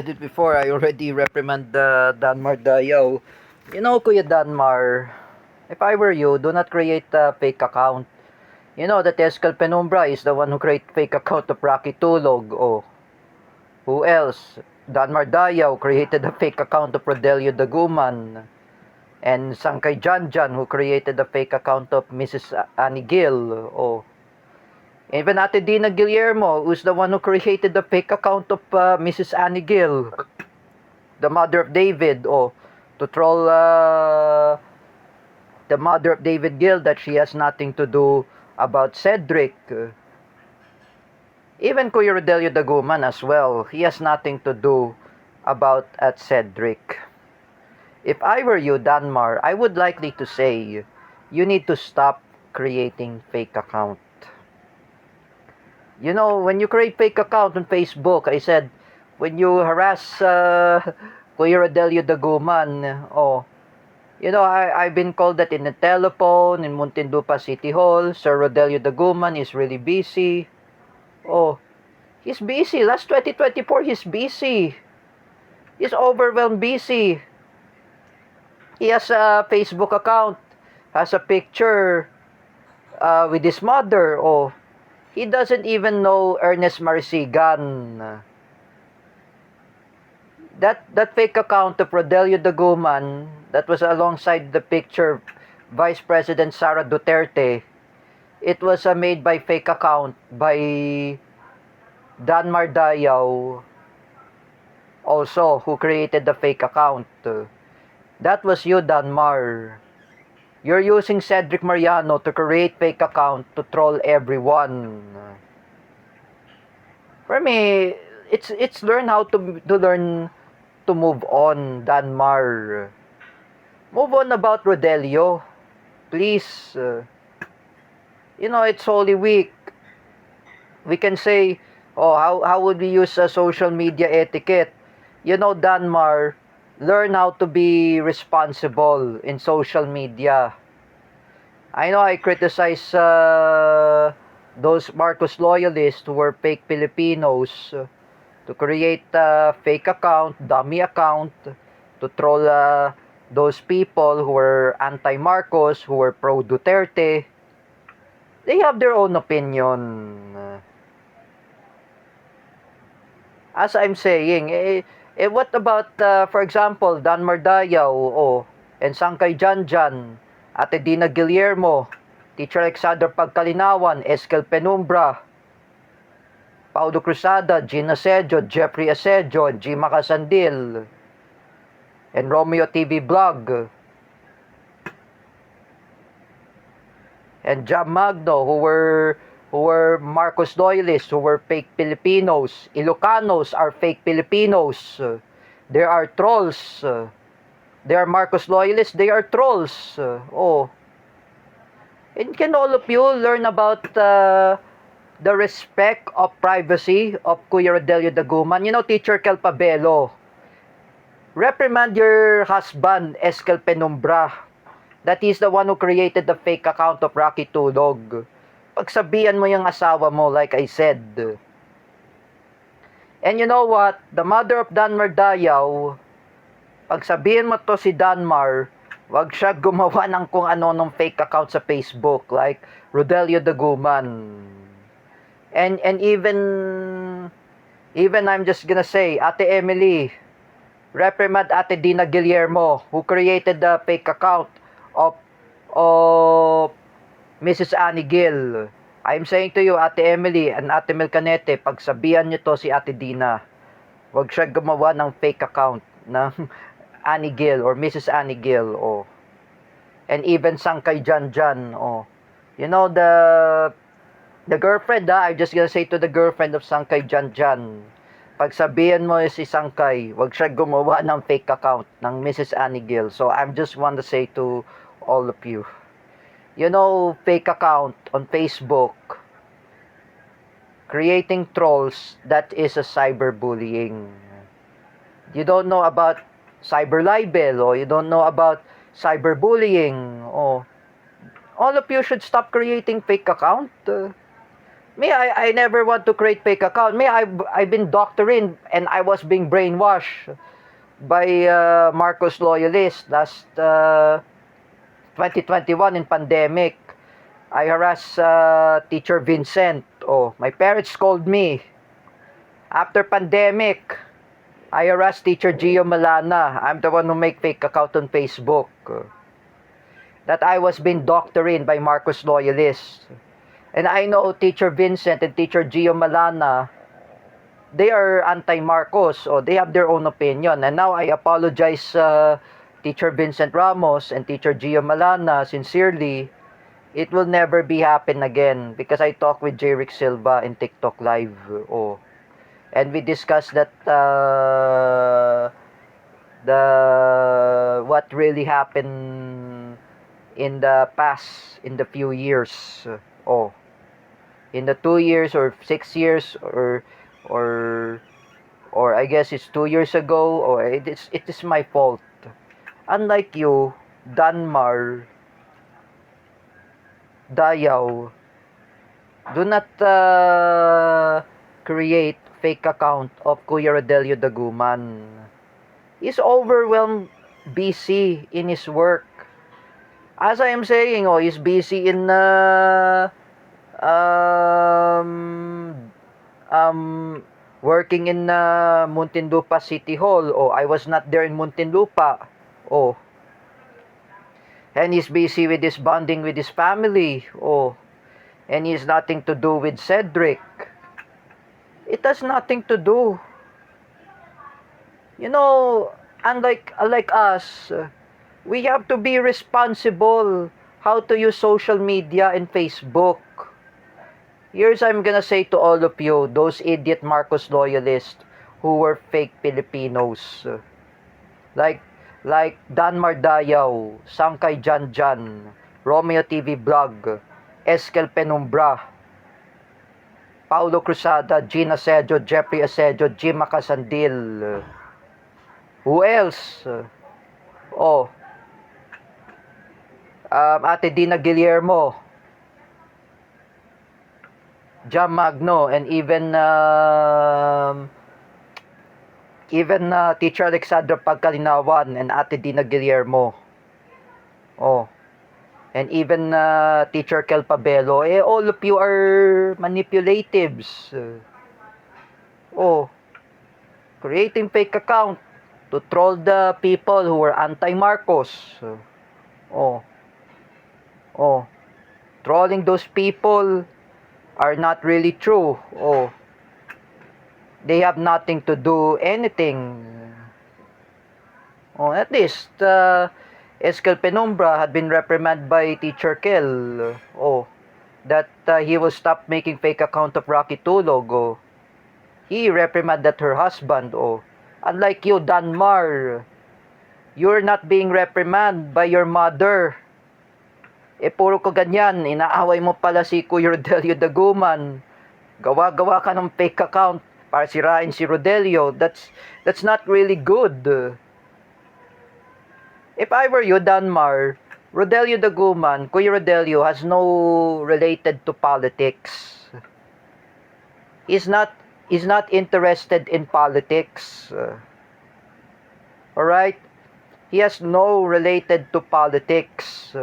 said it before, I already reprimand Danmar Dayaw. You know, Kuya Danmar, if I were you, do not create a fake account. You know that Escal Penumbra is the one who create fake account of Rocky Tulog. Oh, who else? Danmar Dayaw created a fake account of Rodelio Daguman. And Sangkay Janjan who created a fake account of Mrs. Annie Gill. Oh, even Ate Dina Guillermo, who's the one who created the fake account of Mrs. Annie Gill, the mother of David, to troll the mother of David Gill that she has nothing to do about Cedric. Even Kuya Rodelio Daguman as well, he has nothing to do about Cedric. If I were you, Danmar, I would likely to say, you need to stop creating fake account. You know, when you create fake account on Facebook, I said, when you harass Kuya Rodelio Daguman, you know, I've been called that in the telephone, in Muntinlupa City Hall. Sir Rodelio Daguman is really busy. Oh, he's busy. Last 2024, he's busy. He's overwhelmed busy. He has a Facebook account, has a picture with his mother. Oh, he doesn't even know Ernest Marisigan. That fake account of Rodelio Daguman, that was alongside the picture Vice President Sara Duterte, it was made by fake account by Danmar Dayaw also, who created the fake account. That was you, Danmar. You're using Cedric Mariano to create fake account to troll everyone. For me, it's learn how to learn to move on, Danmar. Move on about Rodelio, please. You know, it's Holy Week. We can say, how would we use social media etiquette? You know, Danmar, learn how to be responsible in social media. I know I criticize those Marcos loyalists who were fake Filipinos to create a fake account, dummy account, to troll those people who were anti-Marcos, who were pro-Duterte. They have their own opinion. As I'm saying, what about, for example, Danmar Dayaw, and Sangkay Janjan, Ate Dina Guillermo, Teacher Alexander Pagkalinawan, Escal Penumbra, Paulo Cruzada, Gina Asedio, Jeffrey Asedio, G. Macasandil, and Romeo TV Vlog, and Jam Magno, who were Marcos loyalists, who were fake Filipinos. Ilocanos are fake Filipinos. There are trolls. They are Marcos loyalists. They are trolls. And can all of you learn about the respect of privacy of Kuya Rodelio Daguman? You know, Teacher Kelpabelo, reprimand your husband, Escal Penumbra, that he's the one who created the fake account of Rocky Tulog. Pagsabihan mo yung asawa mo, like I said. And you know what? The mother of Danmar Dayaw, pagsabihin mo to si Danmar, wag siya gumawa ng kung ano-anong fake account sa Facebook, like Rodelio Daguman. And even I'm just gonna say, Ate Emily, reprimand Ate Dina Guillermo, who created the fake account of Mrs. Annie Gill. I'm saying to you, Ate Emily and Ate Melcanete, pagsabihan niyo to si Ate Dina. Huwag siya gumawa ng fake account ng Annie Gill or Mrs. Annie Gill. And even Sangkay Janjan. You know, the girlfriend, I'm just gonna say to the girlfriend of Sangkay Janjan, pagsabihan mo si Sangkay, huwag siya gumawa ng fake account ng Mrs. Annie Gill. So I'm just want to say to all of you, you know, fake account on Facebook, creating trolls, that is a cyberbullying. You don't know about cyber libel, or you don't know about cyberbullying. All of you should stop creating fake account. Me, I never want to create fake account. Me, I've been doctoring and I was being brainwashed by Marcos loyalists last 2021 in pandemic. I harassed teacher Vincent. Oh, my parents called me. After pandemic, I harassed teacher Gio Malana. I'm the one who make fake account on Facebook. That I was being doctored by Marcos loyalists. And I know teacher Vincent and teacher Gio Malana, they are anti-Marcos, or they have their own opinion. And now I apologize teacher Vincent Ramos and teacher Gio Malana sincerely. It will never be happen again because I talked with Jerick Silva in TikTok Live. Oh. And we discussed that the what really happened in the past, in the few years. Oh. In the 2 years or 6 years or I guess it's 2 years ago, or it is my fault. Unlike you, Danmar, Dayaw, do not create fake account of Kuya Rodelio Daguman. He's overwhelmed, busy in his work. As I am saying, he's busy in working in Muntinlupa City Hall. Oh, I was not there in Muntinlupa. Oh. And he's busy with his bonding with his family. Oh. And he has nothing to do with Cedric. It has nothing to do. You know, unlike us, we have to be responsible how to use social media and Facebook. Here's I'm gonna say to all of you, those idiot Marcos loyalists who were fake Filipinos. Like Danmar Dayaw, Sangkay Janjan, Romeo TV Vlog, Eskel Penumbra, Paulo Cruzada, Gina Asedio, Jeffrey Asedio, Jim Macasandil. Who else? Ate Dina Guillermo, Jam Magno, and even Teacher Alexandra Pagkalinawan and Ate Dina Guillermo. Oh. And even Teacher Kel Pabelo. All of you are manipulatives. Creating fake account to troll the people who are anti-Marcos. Trolling those people are not really true. They have nothing to do anything. At least Eskel Penumbra had been reprimanded by Teacher Kel. That he will stop making fake account of Rocky Tulog. He reprimanded her husband. Unlike you, Danmar, you're not being reprimanded by your mother. Puro ka ganyan. Inaaway mo pala si Kuya Rodelio Daguman. Gawa-gawa ka ng fake account para sirain si Rodelio. That's not really good. If I were you, Danmar, Rodelio Daguman, Kuya Rodelio has no related to politics. He's not interested in politics. Alright? He has no related to politics.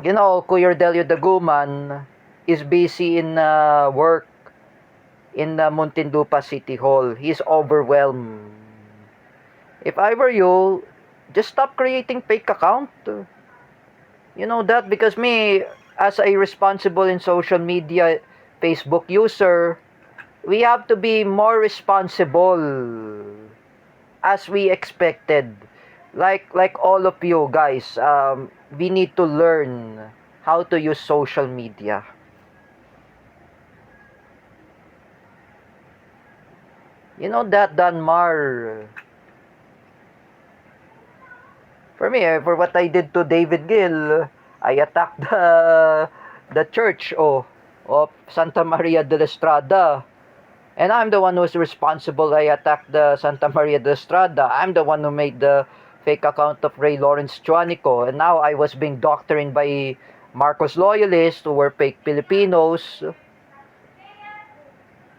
You know, Kuya Rodelio Daguman is busy in work in Muntinlupa City Hall. He's overwhelmed. If I were you, just stop creating fake account. You know that, because me, as a responsible in social media Facebook user, we have to be more responsible as we expected. Like all of you guys, we need to learn how to use social media. You know that, Danmar. For me, for what I did to David Gill, I attacked the church of Santa Maria de la Estrada. And I'm the one who's responsible. I attacked the Santa Maria de la Estrada. I'm the one who made the fake account of Ray Lawrence Chuanico. And now I was being doctored by Marcos loyalists who were fake Filipinos.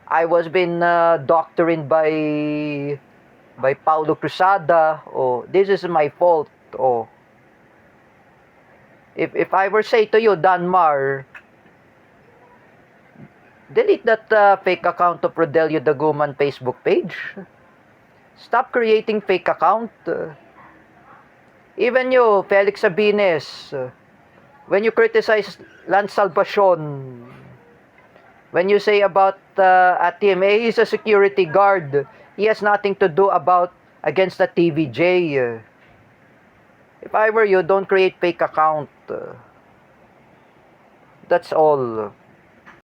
I was been doctrined by Paulo Cruzada. Oh, this is my fault. Oh, if I were say to you, Danmar, delete that fake account of Rodelio Daguman Facebook page. Stop creating fake account. Even you, Felix Sabines, when you criticize Lance Salvacion, when you say about ATMA, he's a security guard. He has nothing to do about against the TVJ. If I were you, don't create fake account. That's all.